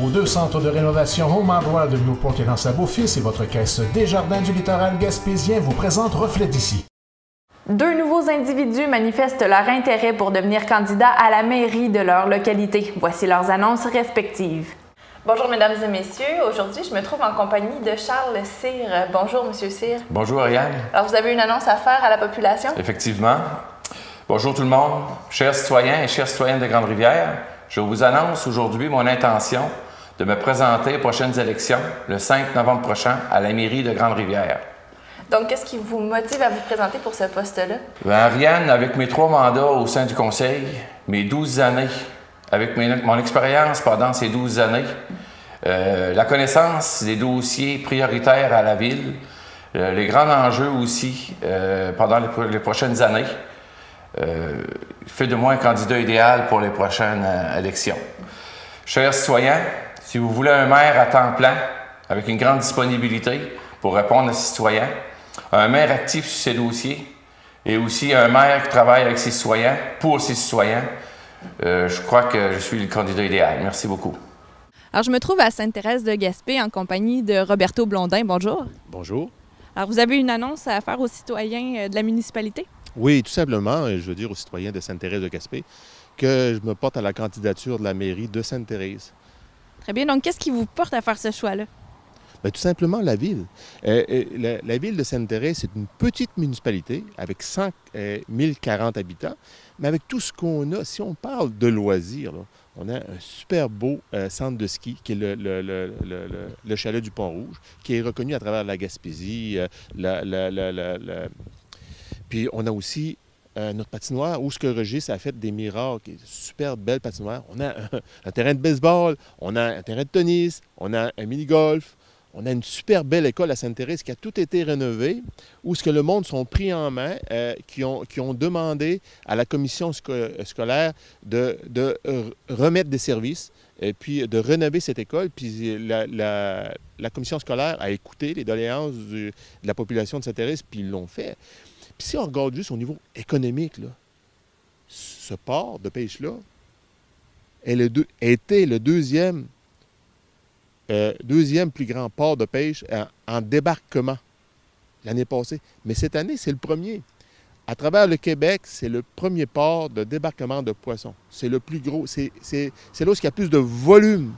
Vos 2 centres de rénovation Home Hardware de Newport et L'Anse-à-Beaufils et votre caisse Desjardins du littoral gaspésien vous présentent Reflet d'ici. 2 nouveaux individus manifestent leur intérêt pour devenir candidats à la mairie de leur localité. Voici leurs annonces respectives. Bonjour mesdames et messieurs, aujourd'hui je me trouve en compagnie de Charles Cyr. Bonjour monsieur Cyr. Bonjour Ariane. Alors vous avez une annonce à faire à la population? Effectivement. Bonjour tout le monde, chers citoyens et chères citoyennes de Grande-Rivière. Je vous annonce aujourd'hui mon intention de me présenter aux prochaines élections le 5 novembre prochain à la mairie de Grande-Rivière. Donc, qu'est-ce qui vous motive à vous présenter pour ce poste-là? Ariane, avec mes 3 mandats au sein du conseil, mes 12 années, avec mon expérience pendant ces 12 années, la connaissance des dossiers prioritaires à la ville, les grands enjeux aussi pendant les prochaines années, fait de moi un candidat idéal pour les prochaines élections. Chers citoyens, si vous voulez un maire à temps plein, avec une grande disponibilité pour répondre à ses citoyens, un maire actif sur ses dossiers et aussi un maire qui travaille avec ses citoyens, pour ses citoyens, je crois que je suis le candidat idéal. Merci beaucoup. Alors, je me trouve à Sainte-Thérèse-de-Gaspé en compagnie de Roberto Blondin. Bonjour. Bonjour. Alors, vous avez une annonce à faire aux citoyens de la municipalité? Oui, tout simplement, je veux dire aux citoyens de Sainte-Thérèse-de-Gaspé que je me porte à la candidature de la mairie de Sainte-Thérèse. Très bien. Donc, qu'est-ce qui vous porte à faire ce choix-là? Bien, tout simplement, la ville. La ville de Sainte-Thérèse, c'est une petite municipalité avec 1040 habitants, mais avec tout ce qu'on a, si on parle de loisirs, là, on a un super beau centre de ski qui est le chalet du Pont-Rouge, qui est reconnu à travers la Gaspésie. Puis on a aussi notre patinoire où ce que Régis a fait des miracles, qui est une super belle patinoire. On a un terrain de baseball, on a un terrain de tennis, on a un mini-golf. On a une super belle école à Sainte-Thérèse qui a tout été rénovée, où ce que le monde sont pris en main, qui ont demandé à la commission scolaire de remettre des services et puis de rénover cette école. Puis la commission scolaire a écouté les doléances de la population de Sainte-Thérèse, puis ils l'ont fait. Puis si on regarde juste au niveau économique, là, ce port de pêche-là était le deuxième plus grand port de pêche en débarquement l'année passée. Mais cette année, c'est le premier. À travers le Québec, c'est le premier port de débarquement de poissons. C'est le plus gros. C'est là où il y a plus de volume.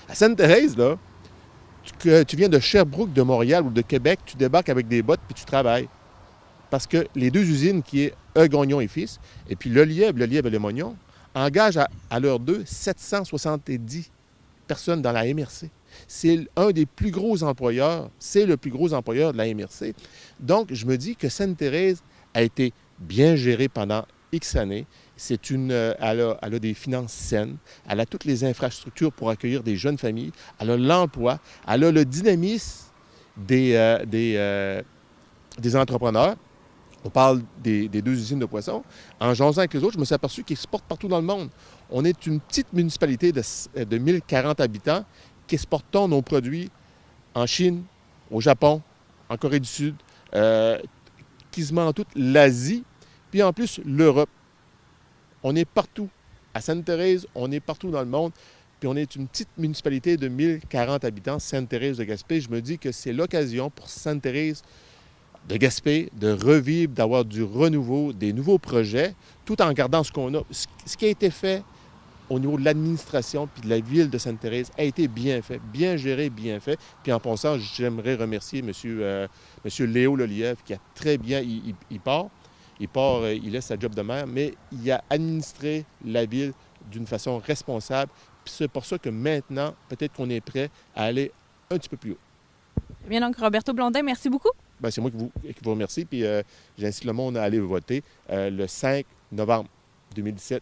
À Sainte-Thérèse, là, tu viens de Sherbrooke, de Montréal ou de Québec, tu débarques avec des bottes puis tu travailles. Parce que les 2 usines qui est Gagnon et Fils, et puis le Lièvre et le Mognon, engagent à l'heure 2 770 personnes dans la MRC. C'est un des plus gros employeurs, c'est le plus gros employeur de la MRC. Donc, je me dis que Sainte-Thérèse a été bien gérée pendant X années. Elle a des finances saines, elle a toutes les infrastructures pour accueillir des jeunes familles, elle a l'emploi, elle a le dynamisme des entrepreneurs. On parle des 2 usines de poissons. En jasant avec les autres, je me suis aperçu qu'ils exportent partout dans le monde. On est une petite municipalité de 1040 habitants qui exportons nos produits en Chine, au Japon, en Corée du Sud, quasiment en toute l'Asie, puis en plus l'Europe. On est partout. À Sainte-Thérèse, on est partout dans le monde, puis on est une petite municipalité de 1040 habitants, Sainte-Thérèse-de-Gaspé. Je me dis que c'est l'occasion pour Sainte-Thérèse de Gaspé, de revivre, d'avoir du renouveau, des nouveaux projets, tout en gardant ce qu'on a. Ce qui a été fait au niveau de l'administration puis de la ville de Sainte-Thérèse a été bien fait, bien géré, bien fait. Puis en passant, j'aimerais remercier M. Léo Lelièvre qui a très bien, il laisse sa job de maire, mais il a administré la ville d'une façon responsable. Puis c'est pour ça que maintenant, peut-être qu'on est prêt à aller un petit peu plus haut. Bien donc, Roberto Blondin, merci beaucoup. Bien, c'est moi qui vous remercie, puis j'incite le monde à aller voter le 5 novembre 2017.